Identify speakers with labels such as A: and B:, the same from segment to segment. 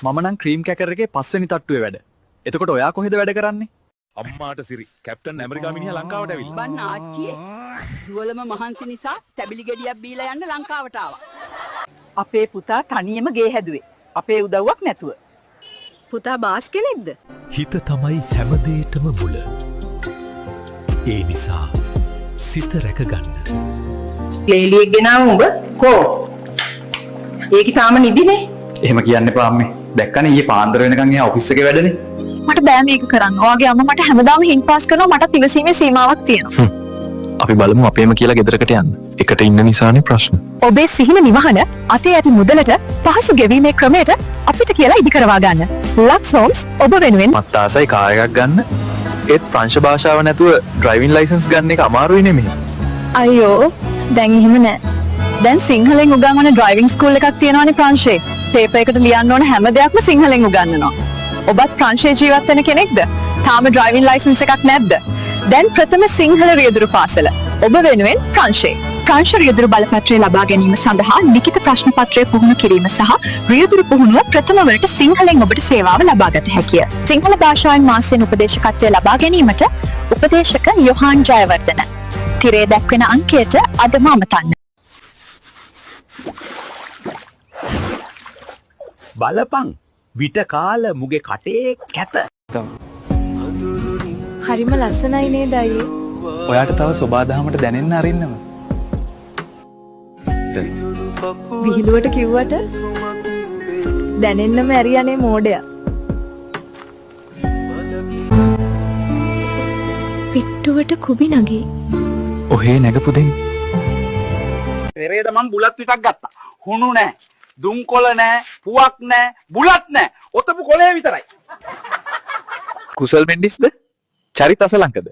A: මම නම් ක්‍රීම් කැකර් එකේ 5 වෙනි තට්ටුවේ වැඩ. එතකොට ඔයා කොහෙද වැඩ කරන්නේ?
B: අම්මාට සිරි කැප්ටන් ඇමරිකා මිනිහා ලංකාවට ඇවිල්ලා.
C: බන්න ආච්චියේ දුවලම මහන්සි නිසා තැබිලි ගෙඩියක් බීලා යන්න ලංකාවට ආවා.
D: අපේ පුතා තනියම ගේ හැදුවේ. අපේ උදව්වක් නැතුව.
C: පුතා බාස් කෙනෙක්ද?
E: හිත තමයි හැමදේටම මුල. ඒ නිසා සිත රැකගන්න.
D: ලේලියෙක් ගෙනාව උඹ කෝ? ඒකි තාම නිදිනේ.
A: එහෙම කියන්න එපා අම්මේ. දැක්කනේ ඊයේ පාන්දර වෙනකන් එහා ඔෆිස් එකේ වැඩනේ.
F: මට බෑ මේක කරන්න. ඔයාගේ අම්මා මට හැමදාම හින් පාස් කරනවා. මටත් ඉවසීමේ සීමාවක් තියෙනවා.
E: අපි බලමු අපේම කියලා ගෙදරකට යන්න. එකට ඉන්න නිසානේ ප්‍රශ්න.
F: ඔබේ සිහින නිවහන අතේ ඇති මුදලට පහසු ගෙවීමේ ක්‍රමයට අපිට කියලා ඉදි කරවා ගන්න. ලක්ස් හෝම්ස් ඔබ වෙනුවෙන්
E: මත් ආසයි කාර් එකක් ගන්න. ඒත් ප්‍රංශ භාෂාව නැතුව ඩ්‍රයිවිං ලයිසන්ස් ගන්න එක අමාරුයි නෙමෙයි.
F: අයියෝ දැන් එහෙම නෑ. දැන් සිංහලෙන් උගන්වන ඩ්‍රයිවිං ස්කූල් එකක් තියෙනවානේ ප්‍රංශේ. පේපර් එකට ලියන්න ඕන හැම දෙයක්ම සිංහලෙන් උගන්වනවා. ඔබත් ප්‍රංශේ ජීවත් වෙන කෙනෙක්ද? තාම ඩ්‍රයිවිං ලයිසන්ස් එකක් නැද්ද? දැන් ප්‍රථම සිංහල රියදුරු පාසල ඔබ වෙනුවෙන් ප්‍රංශේ. ප්‍රංශ රියදුරු බලපත්‍රය ලබා ගැනීම සඳහා ලිඛිත ප්‍රශ්න පත්‍රය පුහුණු කිරීම සහ රියදුරු පුහුණුව ප්‍රථම වරට සිංහලෙන් ඔබට සේවාව ලබා ගත හැකිය. සිංහල භාෂාවෙන් මාසෙන් උපදේශකත්වය ලබා ගැනීමට උපදේශක යොහාන් ජයවර්ධන. තිරේ දැක්වෙන අංකයට අදම අමතන්න.
A: බලපන් විට කාල මුගේ කටේ කැත.
F: හරිම ලස්සනයි නේද අයියේ?
A: ඔයාට තව සෝබාදහමට දැනෙන්න අරින්නම.
F: විහිළුවට කිව්වට දැනෙන්නම ඇරියනේ මෝඩයා. පිට්ටුවට කුබි නගී.
E: ඔහේ නැගපු දෙන්න.
G: පෙරේද මං බුලත් විටක් ගත්තා. හුණු නැහැ. දුම්කොළ නැහැ. පුවක් නැහැ. බුලත් නැහැ. ඔතපු කොළේ විතරයි.
A: කුසල් මෙන්ඩිස්ද? චරිත අසලංකද?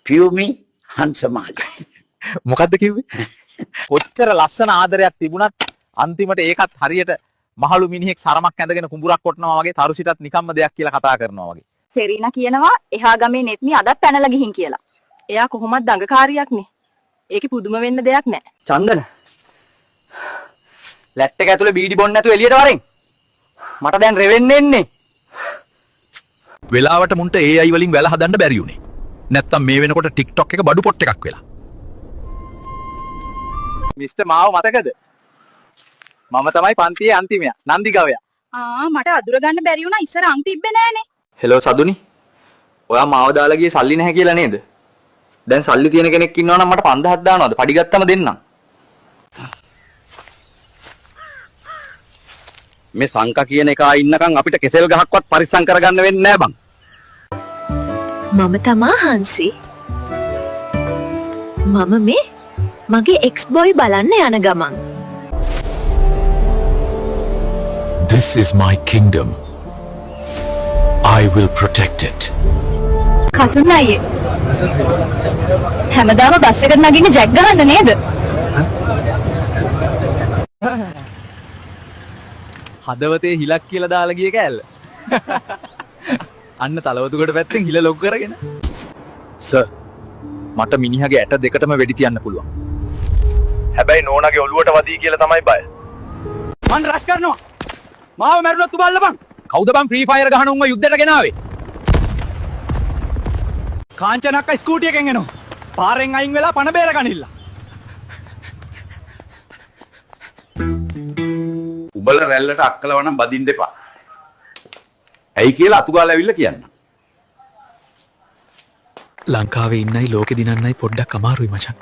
G: පියුමි හංසමාලි.
A: මොකද්ද කිව්වේ?
G: කොච්චර ලස්සන ආදරයක් තිබුණත් අන්තිමට ඒකත් හරියට මහලු මිනිහෙක් සරමක් ඇඳගෙන කුඹුරක් කොටනවා වගේ තරුසිටත් නිකම්ම දෙයක් කියලා කතා කරනවා වගේ.
F: සෙරීනා කියනවා එහා ගමේ නෙත්මි අදත් පැනලා ගිහින් කියලා. එයා කොහොමද දඟකාරියක්නේ. ඒකේ පුදුම වෙන්න දෙයක් නැහැ.
G: චන්දන. ලැට් එක ඇතුලේ බීඩි බොන්න නැතුව එළියට වරෙන්. මට දැන් රෙවෙන්න එන්නේ.
A: වෙලාවට මුන්ට AI වලින් වැල හදන්න බැරි උනේ. නැත්තම් මේ වෙනකොට TikTok එක බඩු පොට් එකක් වෙලා.
G: මිස්ටර් මාව මතකද? මම තමයි පන්තියේ අන්තිමයා. නන්දි ගවයා.
F: මට අඳුර ගන්න බැරි වුණා ඉස්සර අං තිබ්බේ නෑනේ.
G: හෙලෝ සදුනි. ඔයා මාව දාලා ගියේ සල්ලි නැහැ කියලා නේද? දැන් සල්ලි තියෙන කෙනෙක් ඉන්නවා නම් මට 5000ක් දානවද? පඩි ගත්තම දෙන්නම්. මේ සංකා කියන එක ඉන්නකම් අපිට කෙසෙල් ගහක්වත් පරිස්සම් කරගන්න වෙන්නේ නෑ බං.
F: මම තමා හංසි. මම මේ මගේ එක්ස් බොයි බලන්න යන ගමන්.
E: This is my kingdom. I will protect it.
F: Kasun අයියේ. හැමදාම බස් එකට නගින්න ජැක් ගහන්න නේද?
A: හදවතේ හිලක් කියලා දාලා ගිය කෑල්ල. අන්න තලවතුකට පැත්තෙන් හිල ලොග් කරගෙන. සර් මට මිනිහගේ ඇට දෙකටම වෙඩි තියන්න පුළුවන්.
B: හැබැයි නෝනාගේ ඔළුවට වදී කියලා තමයි බය.
G: මං රෂ් කරනවා. මාව මැරුණොත් උබල්ලපන්.
A: කවුද බං ෆ්‍රී ෆයර් ගහන උන්ව යුද්ධයට ගෙනාවේ? කාංචනක්ක ස්කූටි එකෙන් එනවා. පාරෙන් අයින් වෙලා පණ බේර ගනින්න.
B: උඹල රැල්ලට අක්කලව නම් බදින්න එපා. ඇයි කියලා අතුගාලා ඇවිල්ලා කියන්න.
E: ලංකාවේ ඉන්නයි ලෝකෙ දිනන්නයි පොඩ්ඩක් අමාරුයි මචං.